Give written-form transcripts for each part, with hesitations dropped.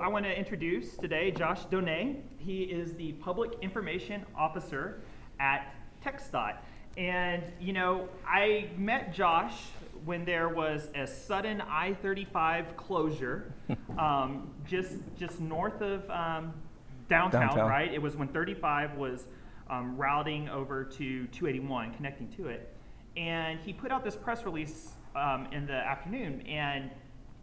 I want to introduce today Josh Donay. He is the Public Information Officer at TxDOT. And, you know, I met Josh when there was a sudden I-35 closure just north of downtown, right? It was when 35 was routing over to 281, connecting to it. And he put out this press release in the afternoon, and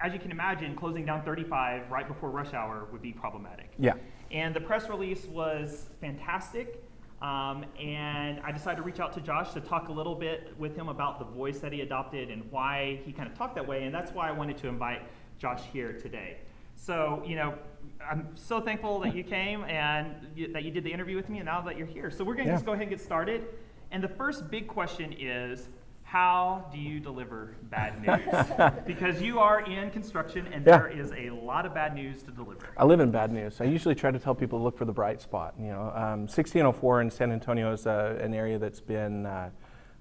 as you can imagine, closing down 35 right before rush hour would be problematic. Yeah. And the press release was fantastic, and I decided to reach out to Josh to talk a little bit with him about the voice that he adopted and why he kind of talked that way, and that's why I wanted to invite Josh here today. So, you know, I'm so thankful that you came and that you did the interview with me, and now that you're here. So we're going to just go ahead and get started. And the first big question is, how do you deliver bad news? Because you are in construction, and there is a lot of bad news to deliver. I live in bad news. I usually try to tell people to look for the bright spot. You know, 1604 in San Antonio is an area that's been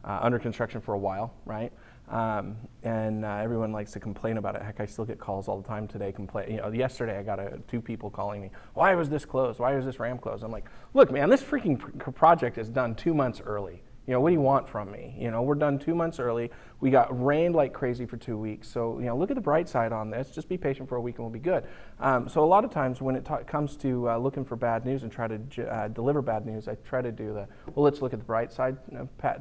under construction for a while, right? And everyone likes to complain about it. Heck, I still get calls all the time today. You know, yesterday I got two people calling me. Why was this closed? Why was this ramp closed? I'm like, look, man, this freaking project is done 2 months early. You know, what do you want from me? You know, we're done 2 months early. We got rained like crazy for 2 weeks. So, you know, look at the bright side on this. Just be patient for a week and we'll be good. So a lot of times when it comes to looking for bad news and try to deliver bad news, I try to do well, let's look at the bright side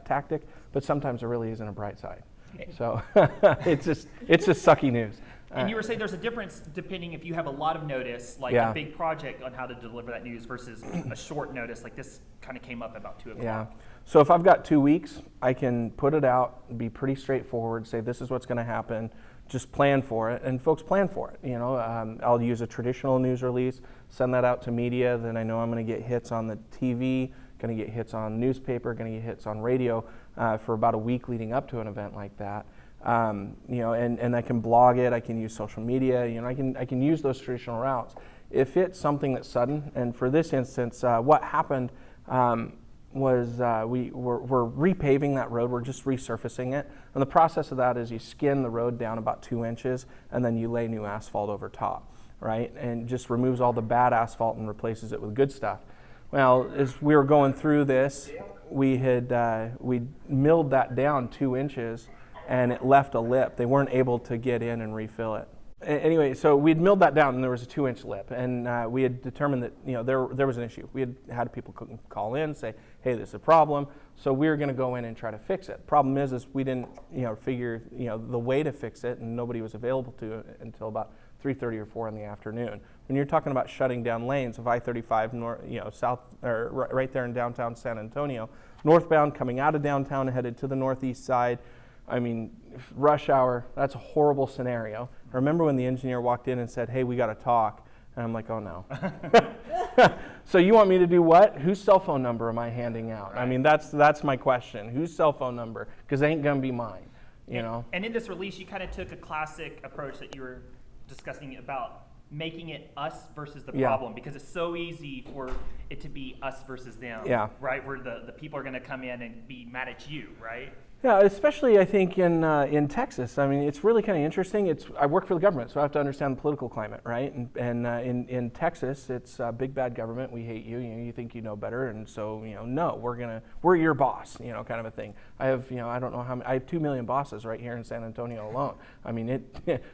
tactic, but sometimes there really isn't a bright side. So it's just sucky news. And you were saying there's a difference depending if you have a lot of notice, like a big project on how to deliver that news versus a short notice, like this kind of came up about 2 o'clock. Yeah. So if I've got 2 weeks, I can put it out, be pretty straightforward, say this is what's going to happen, just plan for it, and folks plan for it. You know, I'll use a traditional news release, send that out to media, then I know I'm going to get hits on the TV, going to get hits on newspaper, going to get hits on radio for about a week leading up to an event like that. You know, and I can blog it, I can use social media, you know, I can use those traditional routes. If it's something that's sudden, and for this instance, what happened was we're repaving that road, we're just resurfacing it, and the process of that is you skin the road down about 2 inches, and then you lay new asphalt over top, right, and just removes all the bad asphalt and replaces it with good stuff. Well, as we were going through this, we milled that down 2 inches, and it left a lip. They weren't able to get in and refill it. Anyway, so we'd milled that down, and there was a 2-inch lip, and we had determined that, you know, there was an issue. We had people call in, say, hey, this is a problem, so we were going to go in and try to fix it. Problem is we didn't, you know, figure, you know, the way to fix it, and nobody was available to it until about 3:30 or 4 in the afternoon. When you're talking about shutting down lanes of I-35 north, you know, south, or right there in downtown San Antonio, northbound coming out of downtown headed to the northeast side. I mean, rush hour, that's a horrible scenario. I remember when the engineer walked in and said, hey, we got to talk. And I'm like, oh no. So you want me to do what? Whose cell phone number am I handing out? Right. I mean, that's my question. Whose cell phone number? Because it ain't going to be mine, you know? And in this release, you kind of took a classic approach that you were discussing about making it us versus the problem, because it's so easy for it to be us versus them, right? Where the people are going to come in and be mad at you, right? Yeah, especially I think in Texas. I mean, it's really kind of interesting. I work for the government, so I have to understand the political climate, right? And in Texas, it's big bad government. We hate you. You know, you think you know better, and so, you know, no, we're your boss. You know, kind of a thing. I have, you know, I don't know how many. I have 2 million bosses right here in San Antonio alone. I mean,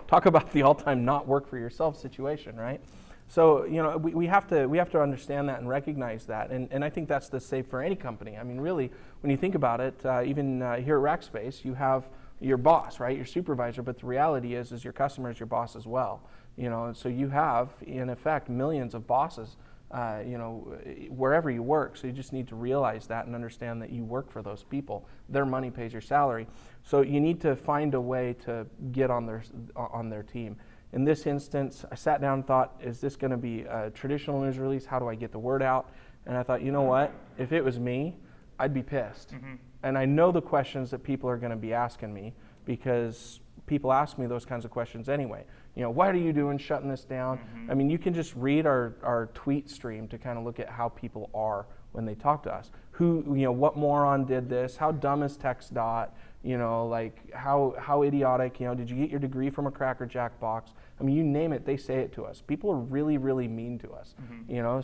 talk about the all-time not work for yourself situation, right? So, you know, we have to understand that and recognize that, and I think that's the same for any company. I mean, really, when you think about it, even here at Rackspace, you have your boss, right, your supervisor, but the reality is your customer is your boss as well. You know, and so you have, in effect, millions of bosses, you know, wherever you work. So you just need to realize that and understand that you work for those people. Their money pays your salary. So you need to find a way to get on their team. In this instance, I sat down and thought, is this going to be a traditional news release? How do I get the word out? And I thought, you know what? If it was me, I'd be pissed. Mm-hmm. And I know the questions that people are going to be asking me, because people ask me those kinds of questions anyway. What are you doing shutting this down? I mean, you can just read our tweet stream to kind of look at how people are when they talk to us. What moron did this? How dumb is TxDOT? Like how idiotic, did you get your degree from a Cracker Jack box? I mean, you name it, they say it to us. People are really, really mean to us,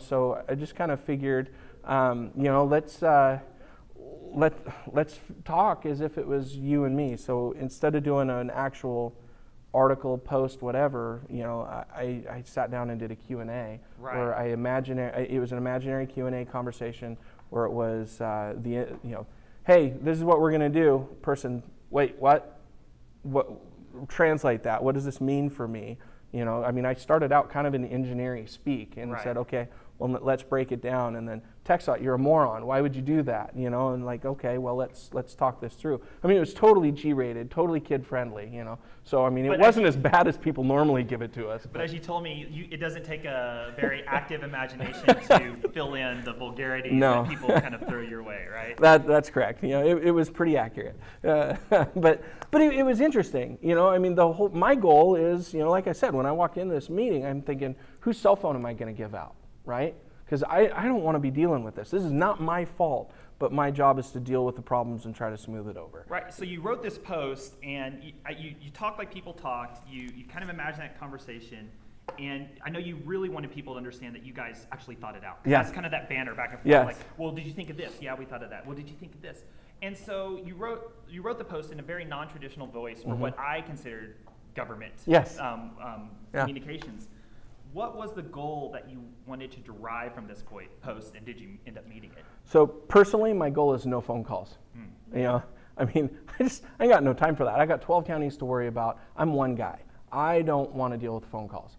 so I just kind of figured, let's talk as if it was you and me. So instead of doing an actual article, post, whatever, I sat down and did a Q&A where it was an imaginary Q&A conversation where it was hey, this is what we're going to do. Person, wait, what? Translate that. What does this mean for me? I started out kind of in engineering speak and said, okay, well, let's break it down. And then TxDOT, you're a moron. Why would you do that? And like, okay, well, let's talk this through. I mean, it was totally G-rated, totally kid-friendly, So, it wasn't as bad as people normally give it to us. But as you told me, it doesn't take a very active imagination to fill in the vulgarities that people kind of throw your way, right? That's correct. It was pretty accurate. But it was interesting. My goal is, like I said, when I walk into this meeting, I'm thinking, whose cell phone am I going to give out? Right? Because I don't want to be dealing with this. This is not my fault, but my job is to deal with the problems and try to smooth it over. Right. So you wrote this post, and you talk like people talked. You kind of imagine that conversation, and I know you really wanted people to understand that you guys actually thought it out. Yeah. That's kind of that banner back and forth. Yes. Like, well, did you think of this? Yeah, we thought of that. Well, did you think of this? And so you wrote the post in a very non-traditional voice for what I considered government communications. What was the goal that you wanted to derive from this post, and did you end up meeting it? So personally, my goal is no phone calls. I got no time for that. I got 12 counties to worry about. I'm one guy. I don't want to deal with phone calls.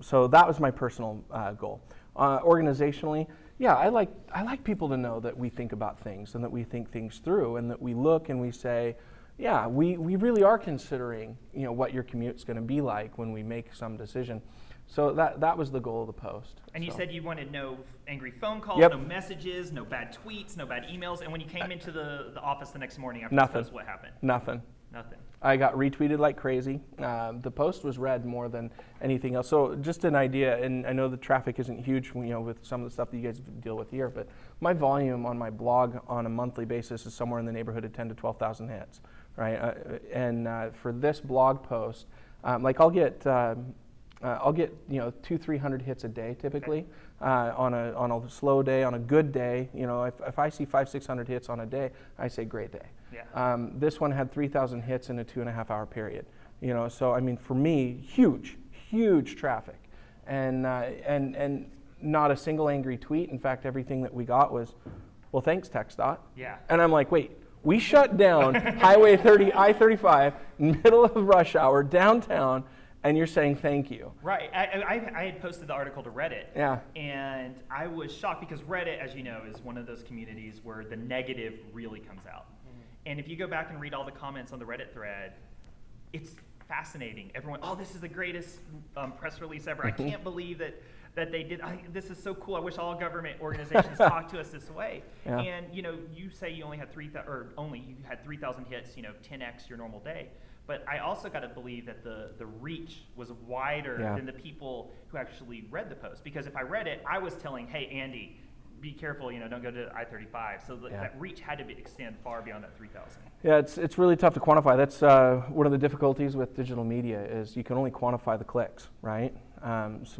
So that was my personal goal. Organizationally, I like people to know that we think about things and that we think things through and that we look and we say, yeah, we really are considering what your commute's going to be like when we make some decision. So that was the goal of the post. And you said you wanted no angry phone calls, no messages, no bad tweets, no bad emails. And when you came into the office the next morning after the post, what happened? Nothing. I got retweeted like crazy. The post was read more than anything else. So just an idea, and I know the traffic isn't huge, with some of the stuff that you guys deal with here, but my volume on my blog on a monthly basis is somewhere in the neighborhood of 10 to 12,000 hits, right? For this blog post, I'll get 200-300 hits a day typically. On a slow day, on a good day, if I see 500-600 hits on a day, I say great day. Yeah. This one had 3,000 hits in a 2.5-hour period. So for me, huge traffic, and not a single angry tweet. In fact, everything that we got was, well, thanks TxDOT. Yeah. And I'm like, wait, we shut down Highway 30, I-35, middle of rush hour, downtown. And you're saying thank you. Right. I had posted the article to Reddit. Yeah. And I was shocked because Reddit, as you know, is one of those communities where the negative really comes out. And if you go back and read all the comments on the Reddit thread, it's fascinating. Everyone, oh, this is the greatest press release ever. I can't believe that they did. This is so cool. I wish all government organizations talked to us this way. Yeah. And you say you only had 3,000 hits, 10x your normal day. But I also got to believe that the reach was wider than the people who actually read the post. Because if I read it, I was telling, hey, Andy, be careful, don't go to I-35. So that reach had to extend far beyond that 3,000. Yeah, it's really tough to quantify. That's one of the difficulties with digital media is you can only quantify the clicks, right?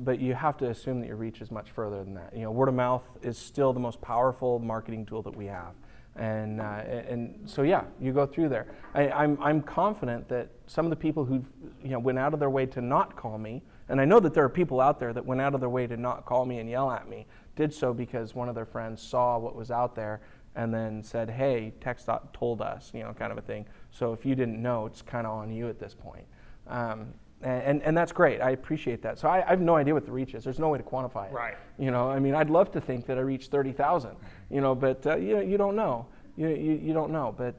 But you have to assume that your reach is much further than that. Word of mouth is still the most powerful marketing tool that we have. And so you go through there. I'm confident that some of the people who went out of their way to not call me, and I know that there are people out there that went out of their way to not call me and yell at me, did so because one of their friends saw what was out there and then said, hey, TxDOT told us, kind of a thing. So if you didn't know, it's kind of on you at this point. And that's great. I appreciate that. So I have no idea what the reach is. There's no way to quantify it. Right. I'd love to think that I reached 30,000. But you don't know. You don't know. But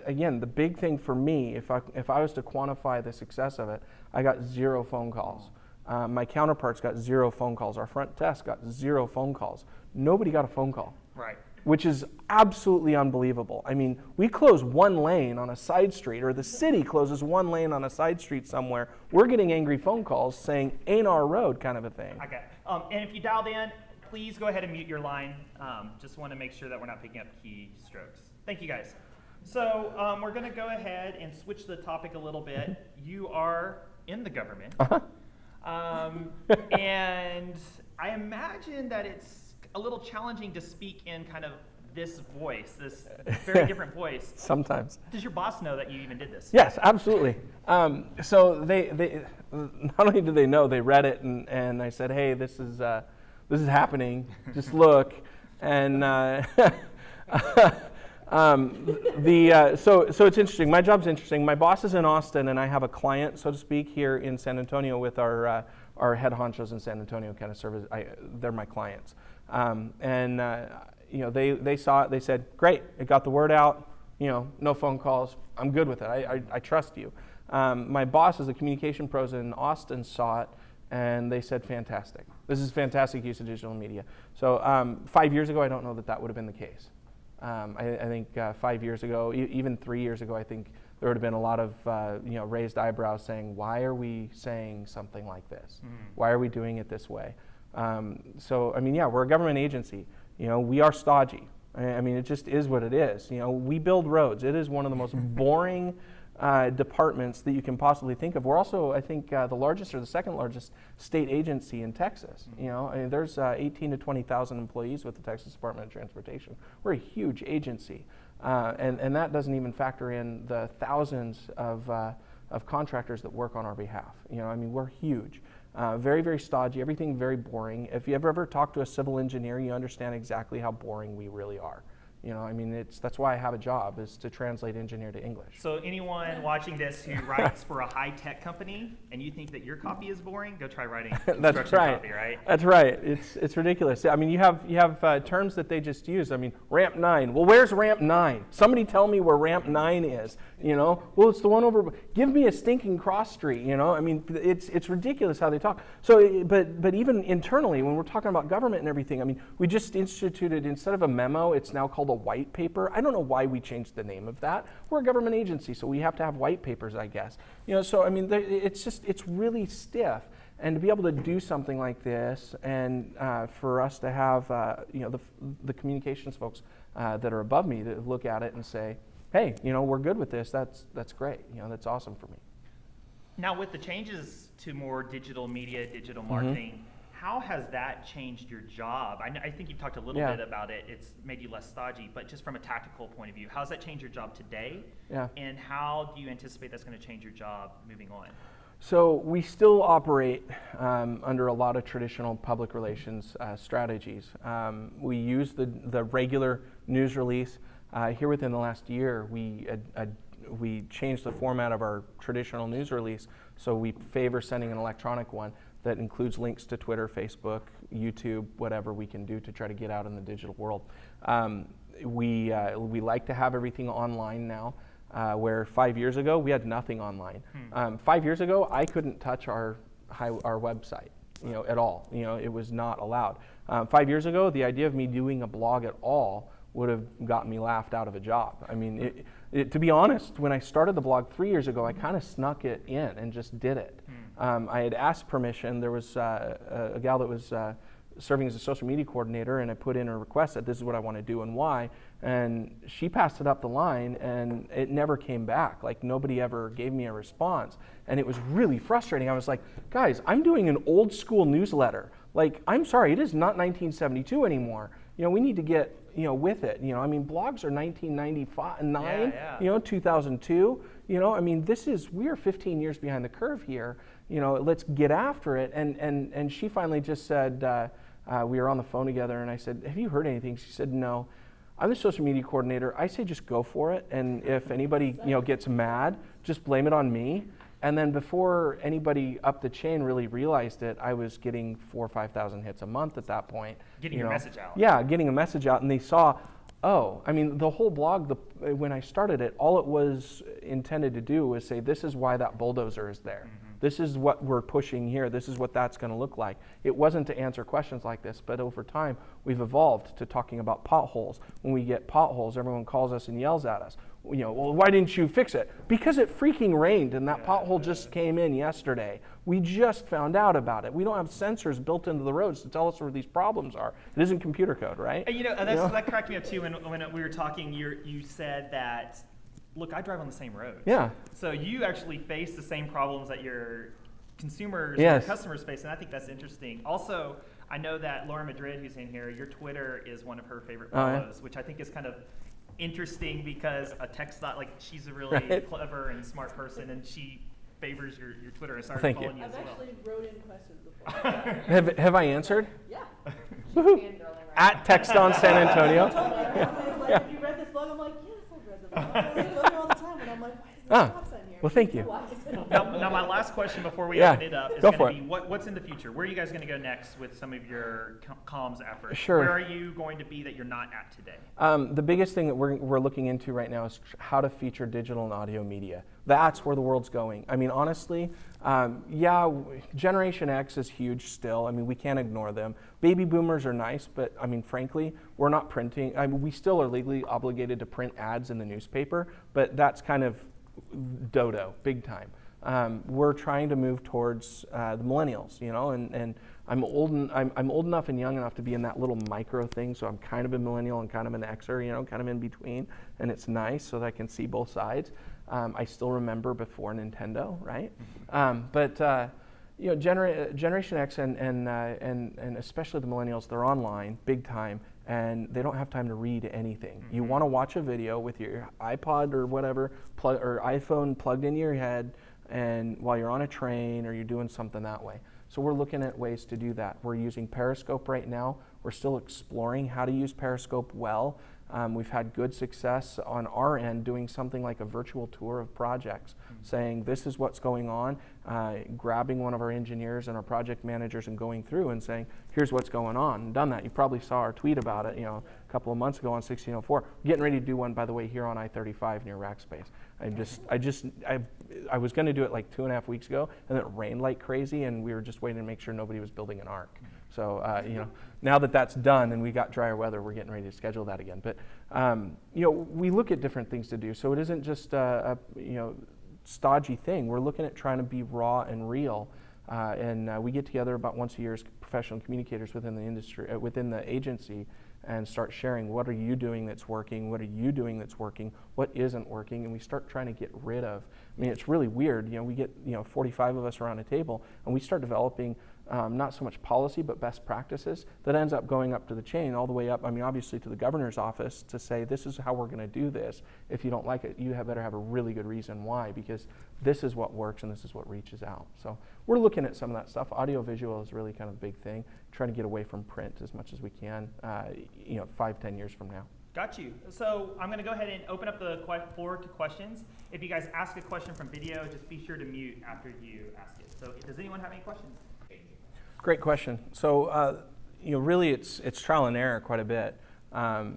again, the big thing for me, if I was to quantify the success of it, I got 0 phone calls. My counterparts got 0 phone calls. Our front desk got 0 phone calls. Nobody got a phone call. Right. which is absolutely unbelievable. I mean, we close one lane on a side street, or the city closes one lane on a side street somewhere. We're getting angry phone calls saying, ain't our road, kind of a thing. Okay. And if you dialed in, please go ahead and mute your line. Just want to make sure that we're not picking up keystrokes. Thank you, guys. So we're going to go ahead and switch the topic a little bit. You are in the government. And I imagine that it's a little challenging to speak in kind of this voice, this very different voice. Sometimes. Does your boss know that you even did this? Yes, absolutely. So they not only did they know, they read it, and I said, hey, this is happening. Just look. And so it's interesting. My job's interesting. My boss is in Austin, and I have a client, so to speak, here in San Antonio with our head honchos in San Antonio. Kind of serve as they're my clients. They saw it. They said, great, it got the word out. No phone calls. I'm good with it. I trust you. My boss, as the communication pros in Austin, saw it, and they said, fantastic. This is fantastic use of digital media. So 5 years ago, I don't know that would have been the case. I think 5 years ago, even 3 years ago, I think there would have been a lot of raised eyebrows saying, why are we saying something like this? Why are we doing it this way? We're a government agency. We are stodgy. I mean, it just is what it is. We build roads. It is one of the most boring departments that you can possibly think of. We're also, I think, the largest or the second largest state agency in Texas. There's 18 to 20,000 employees with the Texas Department of Transportation. We're a huge agency, and that doesn't even factor in the thousands of contractors that work on our behalf. We're huge. Very, very stodgy, everything very boring. If you ever talk to a civil engineer, you understand exactly how boring we really are. That's why I have a job, is to translate engineer to English. So anyone watching this who writes for a high-tech company and you think that your copy is boring, go try writing That's right. copy, right? That's right. It's ridiculous. You have terms that they just use. Ramp 9. Well, where's Ramp 9? Somebody tell me where Ramp 9 is. Well, it's the one over. Give me a stinking cross street. It's ridiculous how they talk. So, but even internally, when we're talking about government and everything, we just instituted, instead of a memo, it's now called a white paper. I don't know why we changed the name of that. We're a government agency, so we have to have white papers, I guess. It's really stiff. And to be able to do something like this, and for us to have the communications folks that are above me to look at it and say, hey, we're good with this. That's great. That's awesome for me. Now, with the changes to more digital media, digital marketing, how has that changed your job? I think you've talked a little bit about it. It's made you less stodgy, but just from a tactical point of view, how has that changed your job today? Yeah. And how do you anticipate that's going to change your job moving on? So we still operate under a lot of traditional public relations strategies. We use the regular news release. Here within the last year, we changed the format of our traditional news release, so we favor sending an electronic one that includes links to Twitter, Facebook, YouTube, whatever we can do to try to get out in the digital world. We like to have everything online now, where 5 years ago we had nothing online. 5 years ago, I couldn't touch our website, at all. It was not allowed. 5 years ago, the idea of me doing a blog at all would have gotten me laughed out of a job. To be honest, when I started the blog 3 years ago, I kind of snuck it in and just did it. I had asked permission. There was a gal that was serving as a social media coordinator, and I put in a request that this is what I want to do and why, and she passed it up the line, and it never came back. Like, nobody ever gave me a response, and it was really frustrating. I was like, guys, I'm doing an old school newsletter. Like, I'm sorry, it is not 1972 anymore. We need to get with it. Blogs are 1999, 2002. We are 15 years behind the curve here. Let's get after it. And she finally just said, we were on the phone together, and I said, have you heard anything? She said, no. I'm the social media coordinator. I say just go for it. And if anybody gets mad, just blame it on me. And then before anybody up the chain really realized it, I was getting 4,000 or 5,000 hits a month at that point. Getting your message out. Yeah, getting a message out, and they saw, the whole blog, when I started it, all it was intended to do was say, this is why that bulldozer is there. This is what we're pushing here. This is what that's going to look like. It wasn't to answer questions like this, but over time, we've evolved to talking about potholes. When we get potholes, everyone calls us and yells at us. Well, why didn't you fix it? Because it freaking rained and that pothole just came in yesterday. We just found out about it. We don't have sensors built into the roads to tell us where these problems are. It isn't computer code, right? And that cracked me up too when we were talking. You said that, look, I drive on the same roads. Yeah. So you actually face the same problems that your consumers, yes. your customers face, and I think that's interesting. Also, I know that Laura Madrid, who's in here, your Twitter is one of her favorite follows, which I think is kind of interesting because a TxDOT, like she's a really clever and smart person, and she favors your Twitter and started Thank following you. you as well. I've actually wrote in questions before. Have I answered? Yeah. Woohoo. At TxDOT San Antonio. I told her, like, have you read this blog? I'm like, yes, I've read the blog. I go there all the time, and I'm like, why is there a stop sign here? Well, thank you. Now, my last question before we Yeah, open it up is go going for to be, what's in the future? Where are you guys going to go next with some of your comms efforts? Sure. Where are you going to be that you're not at today? The biggest thing that we're looking into right now is how to feature digital and audio media. That's where the world's going. I mean, honestly, Generation X is huge still. I mean, we can't ignore them. Baby boomers are nice, but I mean, frankly, we're not printing. I mean, we still are legally obligated to print ads in the newspaper, but that's kind of dodo, big time. We're trying to move towards the millennials, and I'm old enough and young enough to be in that little micro thing, so I'm kind of a millennial and kind of an Xer, kind of in between, and it's nice so that I can see both sides. I still remember before Nintendo, right? Generation X and especially the millennials, they're online big time, and they don't have time to read anything. You want to watch a video with your iPod or whatever, or iPhone plugged into your head, and while you're on a train or you're doing something that way. So we're looking at ways to do that. We're using Periscope right now. We're still exploring how to use Periscope well. We've had good success on our end doing something like a virtual tour of projects, saying this is what's going on, grabbing one of our engineers and our project managers and going through and saying, here's what's going on. And done that. You probably saw our tweet about it, a couple of months ago on 1604. We're getting ready to do one, by the way, here on I-35 near Rackspace. I was going to do it like 2.5 weeks ago, and it rained like crazy, and we were just waiting to make sure nobody was building an ark. So, now that that's done and we got drier weather, we're getting ready to schedule that again. But, we look at different things to do. So it isn't just a stodgy thing. We're looking at trying to be raw and real. And we get together about once a year as professional communicators within the industry, within the agency, and start sharing what are you doing that's working, what are you doing that's working, what isn't working, and we start trying to get rid of. I mean, it's really weird. We get 45 of us around a table, and we start developing not so much policy, but best practices that ends up going up to the chain, all the way up, obviously to the governor's office to say, this is how we're going to do this. If you don't like it, you better have a really good reason why, because this is what works and this is what reaches out. So we're looking at some of that stuff. Audio visual is really kind of a big thing, trying to get away from print as much as we can, 5-10 years from now. Got you. So I'm going to go ahead and open up the floor to questions. If you guys ask a question from video, just be sure to mute after you ask it. So does anyone have any questions? Great question. So, really it's trial and error quite a bit. I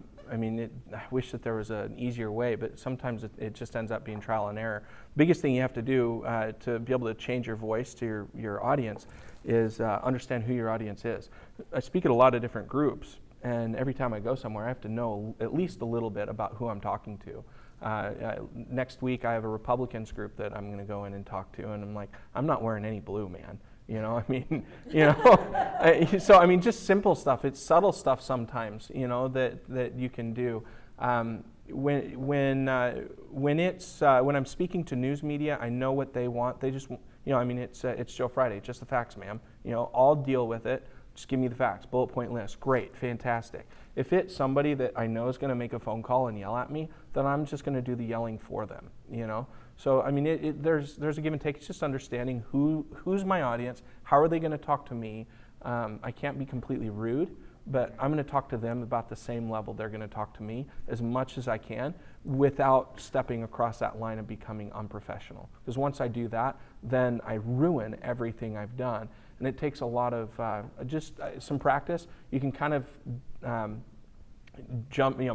wish that there was an easier way, but sometimes it just ends up being trial and error. Biggest thing you have to do to be able to change your voice to your audience is understand who your audience is. I speak at a lot of different groups, and every time I go somewhere, I have to know at least a little bit about who I'm talking to. Next week, I have a Republicans group that I'm going to go in and talk to, and I'm like, I'm not wearing any blue, man. Just simple stuff. It's subtle stuff sometimes, that you can do. When I'm speaking to news media, I know what they want. They just, it's Joe Friday, just the facts, ma'am. I'll deal with it. Just give me the facts, bullet point list. Great, fantastic. If it's somebody that I know is going to make a phone call and yell at me, then I'm just going to do the yelling for them, So, there's a give and take. It's just understanding who's my audience, how are they going to talk to me. I can't be completely rude, but I'm going to talk to them about the same level they're going to talk to me as much as I can without stepping across that line of becoming unprofessional. Because once I do that, then I ruin everything I've done. And it takes a lot of some practice. You can kind of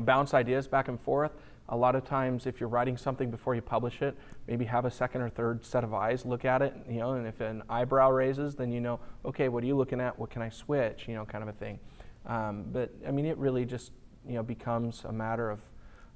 bounce ideas back and forth, A lot of times if you're writing something before you publish it, maybe have a second or third set of eyes look at it, and if an eyebrow raises, then okay, what are you looking at? What can I switch? Kind of a thing. But I mean, it really just, becomes a matter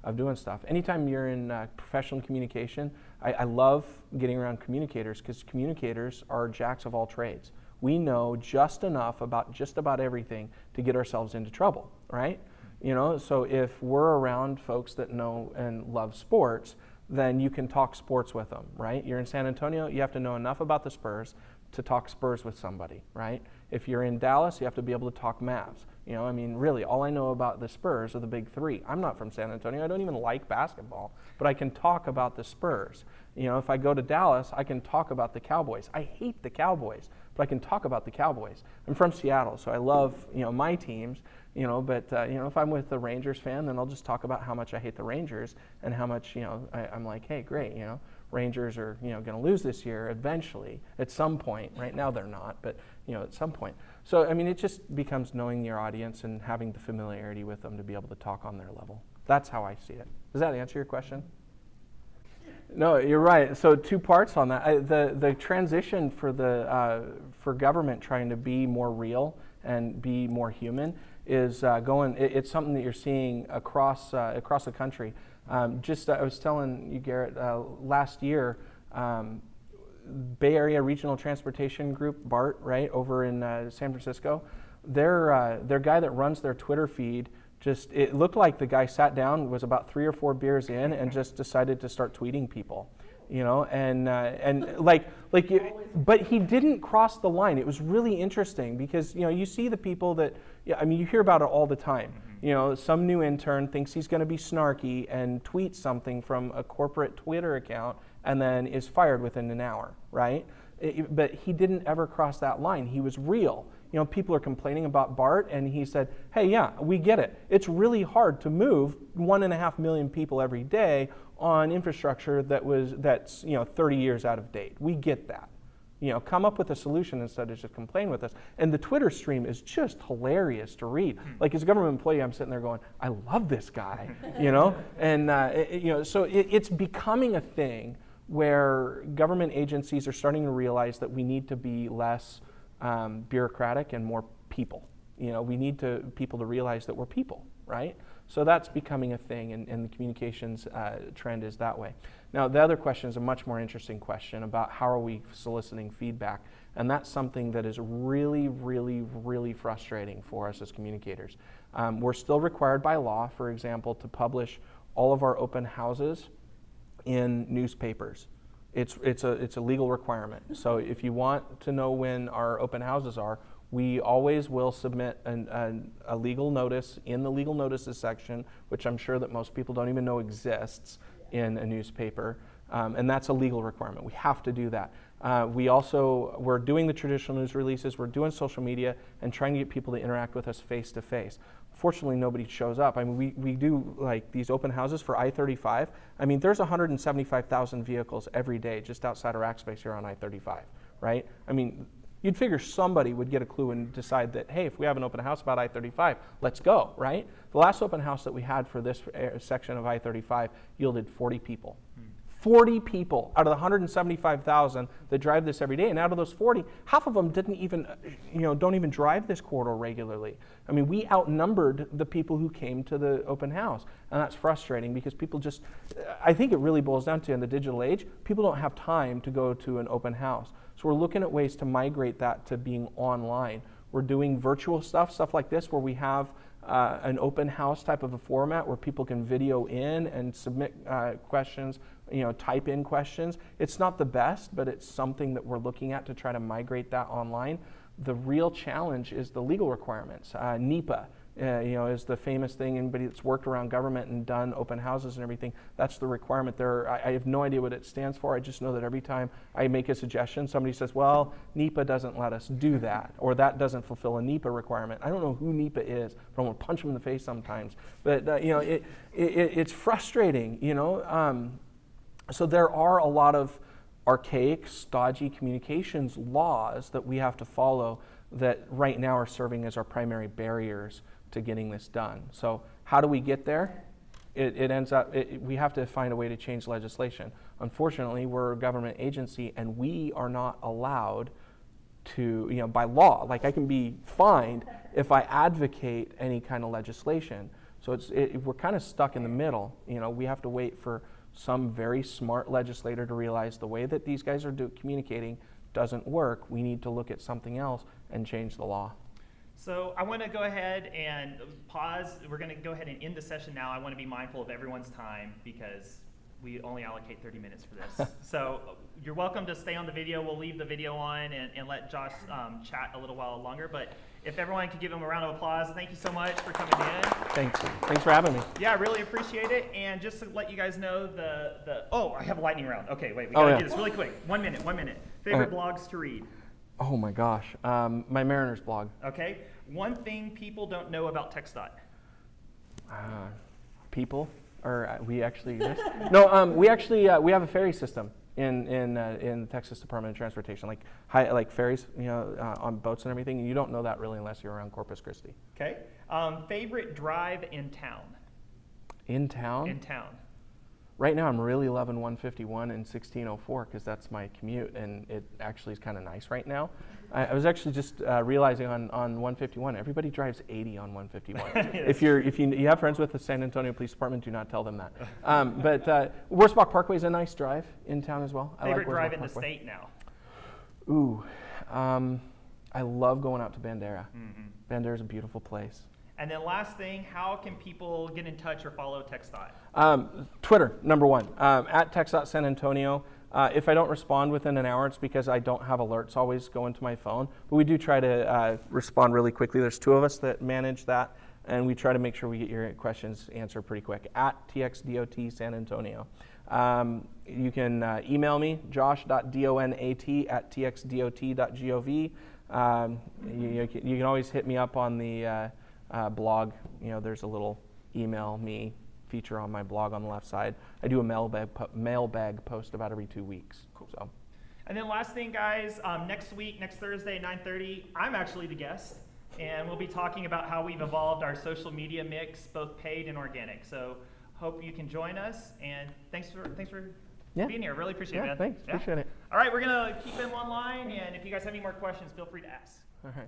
of doing stuff. Anytime you're in professional communication, I love getting around communicators, because communicators are jacks of all trades. We know just enough about just about everything to get ourselves into trouble, right? So if we're around folks that know and love sports, then you can talk sports with them, right? You're in San Antonio, you have to know enough about the Spurs to talk Spurs with somebody, right? If you're in Dallas, you have to be able to talk Mavs. I mean, really, all I know about the Spurs are the big three. I'm not from San Antonio. I don't even like basketball, but I can talk about the Spurs. If I go to Dallas, I can talk about the Cowboys. I hate the Cowboys, but I can talk about the Cowboys. I'm from Seattle, so I love, my teams, but, if I'm with a Rangers fan, then I'll just talk about how much I hate the Rangers and how much, I'm like, hey, great, Rangers are, going to lose this year eventually, at some point. Right now they're not, but, at some point. So, I mean, it just becomes knowing your audience and having the familiarity with them to be able to talk on their level. That's how I see it. Does that answer your question? No, you're right. So 2 parts on that. The transition for government trying to be more real and be more human is it's something that you're seeing across the country. I was telling you, Garrett, last year, Bay Area Regional Transportation Group, BART, right, over in San Francisco, their guy that runs their Twitter feed, it looked like the guy sat down, was about 3 or 4 beers in, and just decided to start tweeting people, but he didn't cross the line. It was really interesting because, you see the people that, you hear about it all the time. Some new intern thinks he's going to be snarky and tweets something from a corporate Twitter account and then is fired within an hour, right? But he didn't ever cross that line. He was real. People are complaining about BART, and he said, hey, yeah, we get it. It's really hard to move 1.5 million people every day on infrastructure that's 30 years out of date. We get that. Come up with a solution instead of just complain with us. And the Twitter stream is just hilarious to read. Like, as a government employee, I'm sitting there going, I love this guy, And, so it's becoming a thing where government agencies are starting to realize that we need to be less bureaucratic and more people. We need people to realize that we're people, right? So that's becoming a thing, and the communications trend is that way. Now, the other question is a much more interesting question about how are we soliciting feedback, and that's something that is really, really, really frustrating for us as communicators. We're still required by law, for example, to publish all of our open houses in newspapers. It's a legal requirement. So if you want to know when our open houses are, we always will submit a legal notice in the legal notices section, which I'm sure that most people don't even know exists in a newspaper, and that's a legal requirement. We have to do that. We're doing the traditional news releases, we're doing social media, and trying to get people to interact with us face to face. Fortunately, nobody shows up. I mean, we do like these open houses for I-35. I mean, there's 175,000 vehicles every day just outside of rack space here on I-35, right? I mean, you'd figure somebody would get a clue and decide that, hey, if we have an open house about I-35, let's go, right? The last open house that we had for this section of I-35 yielded 40 people. 40 people out of the 175,000 that drive this every day, and out of those 40, half of them don't even drive this corridor regularly. I mean, we outnumbered the people who came to the open house, and that's frustrating because people just, I think it really boils down to, in the digital age, people don't have time to go to an open house. So we're looking at ways to migrate that to being online. We're doing virtual stuff like this, where we have an open house type of a format where people can video in and submit questions, type in questions. It's not the best, but it's something that we're looking at to try to migrate that online. The real challenge is the legal requirements. NEPA, is the famous thing. Anybody that's worked around government and done open houses and everything, that's the requirement there. I have no idea what it stands for. I just know that every time I make a suggestion, somebody says, well, NEPA doesn't let us do that, or that doesn't fulfill a NEPA requirement. I don't know who NEPA is, but I'm going to punch them in the face sometimes. But, it's frustrating, So there are a lot of archaic, stodgy communications laws that we have to follow that right now are serving as our primary barriers to getting this done. So how do we get there? it ends up, we have to find a way to change legislation. Unfortunately, we're a government agency and we are not allowed to, by law, like I can be fined if I advocate any kind of legislation. So we're kind of stuck in the middle. We have to wait for some very smart legislator to realize the way that these guys are communicating doesn't work. We need to look at something else and change the law. So I want to go ahead and pause. We're going to go ahead and end the session now. I want to be mindful of everyone's time because we only allocate 30 minutes for this. So you're welcome to stay on the video. We'll leave the video on and let Josh chat a little while longer. But if everyone could give him a round of applause, thank you so much for coming in. Thanks for having me. Yeah, I really appreciate it. And just to let you guys know, I have a lightning round. Okay, wait, we got to do this really quick. 1 minute. Favorite blogs to read? Oh my gosh, my Mariners blog. Okay. One thing people don't know about TxDOT. People, or we actually exist? No, we have a ferry system in the Texas Department of Transportation, like ferries, on boats and everything. And you don't know that really unless you're around Corpus Christi. Okay. Favorite drive in town. In town? In town. Right now, I'm really loving 151 and 1604 because that's my commute, and it actually is kind of nice right now. I was actually just realizing on 151, everybody drives 80 on 151. If you have friends with the San Antonio Police Department, do not tell them that. But Wurzbach Parkway is a nice drive in town as well. Favorite I like drive in Parkway. the state now. Ooh, I love going out to Bandera. Mm-hmm. Bandera is a beautiful place. And then last thing, how can people get in touch or follow TxDOT? Twitter, number one, at TxDOT San Antonio. If I don't respond within an hour, it's because I don't have alerts always going to my phone. But we do try to respond really quickly. There's two of us that manage that, and we try to make sure we get your questions answered pretty quick. At TxDOT San Antonio. You can email me, josh.donat@txdot.gov. You can always hit me up on the blog. There's a little email me feature on my blog on the left side. I do a mailbag post about every 2 weeks. Cool. So. And then last thing, guys, next Thursday at 9:30, I'm actually the guest, and we'll be talking about how we've evolved our social media mix, both paid and organic. So hope you can join us, and thanks for being here. Really appreciate it, man. Thanks. Appreciate it. All right, we're going to keep them online, and if you guys have any more questions, feel free to ask. All right.